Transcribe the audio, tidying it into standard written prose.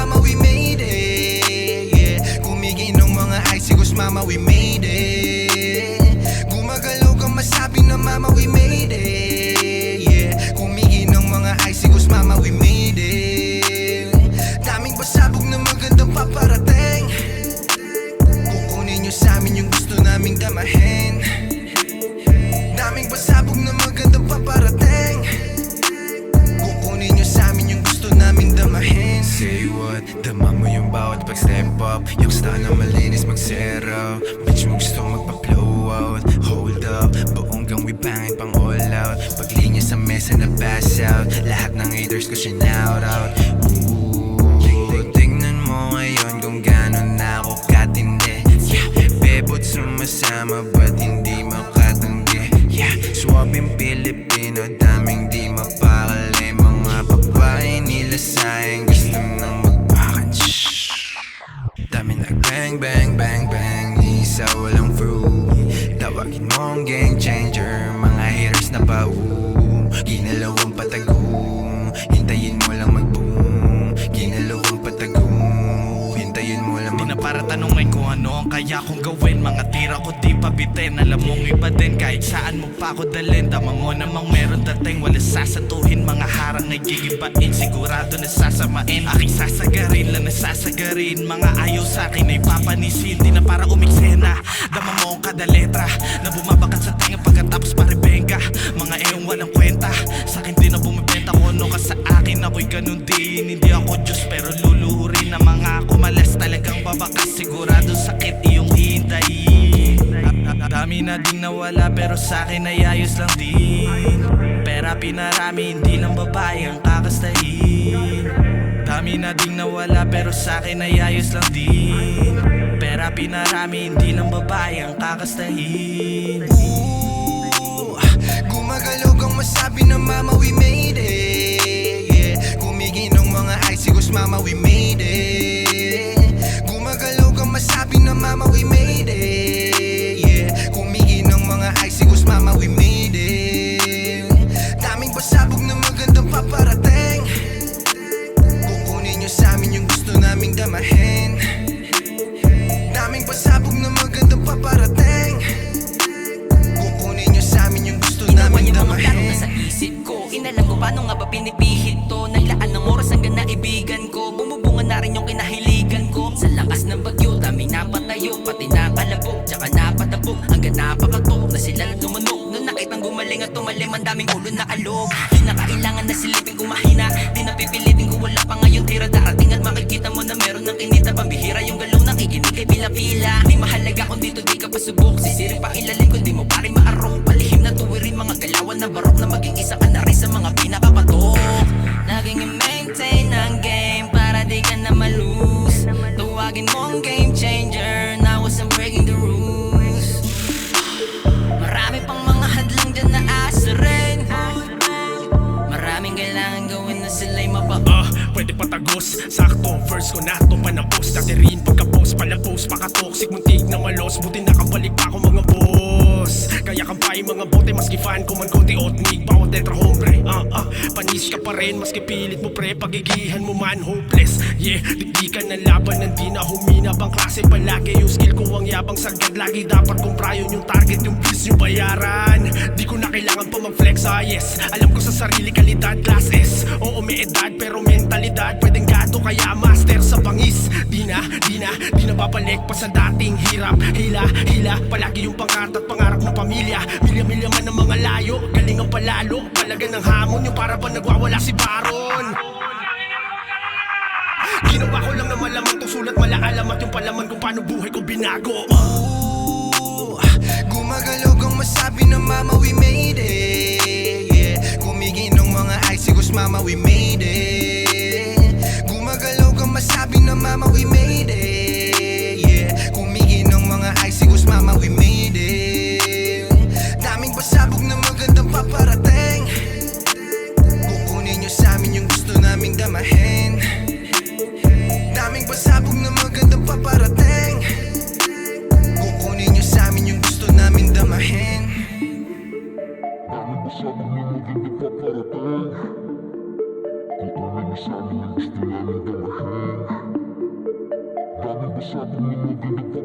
mama, we made it, yeah. Kumikinong mga icicles, mama, we made it. Gumagalaw kang masabi na mama, we made it, yeah. Kumikinong mga icicles, mama, we made it. Daming pasabog na magandang paparating. Kukunin nyo sa amin yung gusto naming damahin. Daming pasabog na magandang paparating. Kukunin nyo sa amin yung gusto naming damahin. Say what? Dama mo yung bawat pag-step up. Yung style na malinis mag-zero. Bitch mo gusto magpa-blow out. Hold up, buong gang we bangin pang all out. Paglinya sa mesa na pass out. Lahat ng haters ko shout out. Tingnan mo ngayon kung gano'n na ako katindi. Yeah, bebot sumasama ba't hindi makatanggi? Yeah, swabing Pilipino, daming di mapakali. Mga babae nila sayang gusto nang magpakan. Dami nag-bang, bang, bang, bang. Isa walang fruit. Tawagin mo ang game changer. Mga haters na pa-oo. Ginalawang patagong. Hintayin mo lang mag-boom. Ginalawang patagong. Hintayin mo lang di na para tanungin kung ano ang kaya kong gawin. Mga tira ko di pa bitin. Alam mong iba din kahit saan mo pa ako dalhin. Tama mo namang meron dating wala sasatuhin. Mga harang ay gigibain. Sigurado na sasamain. Aking sasagarin lang nasasagarin. Mga ayaw sa'kin ay papanisin. Di na para umiksena. Dama mo ang kada letra na bumabakat sa tenga pagkatapos paribenga. Mga eong walang kwenta. Sa'kin di na bumibenta kung ano ka sa akin. Ako'y ganun din. Hindi ako Diyos pero luluhurin na mga kumalas. Talagang babakas sigurado sakit iyong hihintayin. Dami na ding nawala pero sa'kin ay ayos lang din. Pera pinarami hindi lang babae ang kakastahin. Dami na ding nawala pero sa'kin ay ayos lang din. Pera pinarami hindi lang babae ang kakastahin. Gumagalaw kang masabi na mama, we made it, yeah. Kumikinong mga icicles, mama, we made it. Gumagalaw kang masabi na mama, we made it, yeah. Kumikinong mga icicles, mama, we made it. Daming pasabog na magandang paparating. Kukunin nyo sa amin yung gusto naming damahin. Daming pasabog na magandang paparating. Kukunin nyo sa amin yung gusto naming damahin. Sa isip ko, inalam ko paano nga ba pinipihit to. Naglaan ng oras hanggang naibigan ko. Bumubunga na rin yung kinahiligan ko. Sa lakas ng bagyo, dami napatayo. Pati nakalabog, tsaka napatabog. Hanggang napakatok na sila lang tumanok. Nung nakitang gumaling at tumalim, ang daming ulo na alog. Di na kailangan na silipin kung mahina. Di na pipilitin kung wala pa ngayon tira. Darating at makikita mo na meron ng kinita. Pambihira yung galaw nakikinig kay pila-pila. Di mahalaga kung dito di ka pasubok. Sisirin pa ilalim kung di mo pari maarong. Palihim na tuwirin mga galawan na barok. Na maging isa ka na rin sa mga pinakapatok. Laging i-maintain ang game para di ka na malose. Tuwagin mo ang game changer. Now I'm breaking the rules. Marami pang mga hadlang dyan na asarin. Maraming kailangan gawin na sila'y Pwede patagos, sakto, first ko na to panapos. Dati rin pagka-post, palapos, paka-toxic, muntik na malos. Buti nakabalik pa ako mga boss. Kaya kampay mga bote, maski fan ko man konti otnig. Bawat tetra hombre, panis ka pa rin. Maski pilit mo pre, pagigihan mo man hopeless. Yeah, dikdikan ng laban, hindi na humina bang klase. Palagi yung skill ko ang yabang sagad. Lagi dapat kung prayon yung target, yung bills yung bayaran. Di ko na kailangan pa mag-flex, yes. Alam ko sa sarili kalidad, class S. Oo may edad pero mentalidad pwedeng gato kaya master sa bangis. Di na babalik pa sa dating hirap. Hila, palagi yung pangkat at pangarap ng pamilya. Milya-milya man ng mga layo, galing ang palalo. Palagan ng hamon yung para ba nagwawala si Baron. Ginawa ko lang na malamang tong sulat malaalamat at yung palaman kung paano buhay ko binago. Gumagalaw kang masabi na mama, we made it, yeah. Kumikinong mga icicles, mama, we made it. Gumagalaw kang masabi na mama, we made it, yeah. Kumikinong mga icicles, mama, we made it. Daming pasabog na magandang paparating. Kukunin nyo sa amin yung gusto naming damahin. Daming pasabog na magandang paparating. Kukunin nyo sa amin yung gusto naming damahin. Daming pasabog na magandang paparating. Kukunin nyo sa amin yung gusto naming damahin. sabi mo maganda pa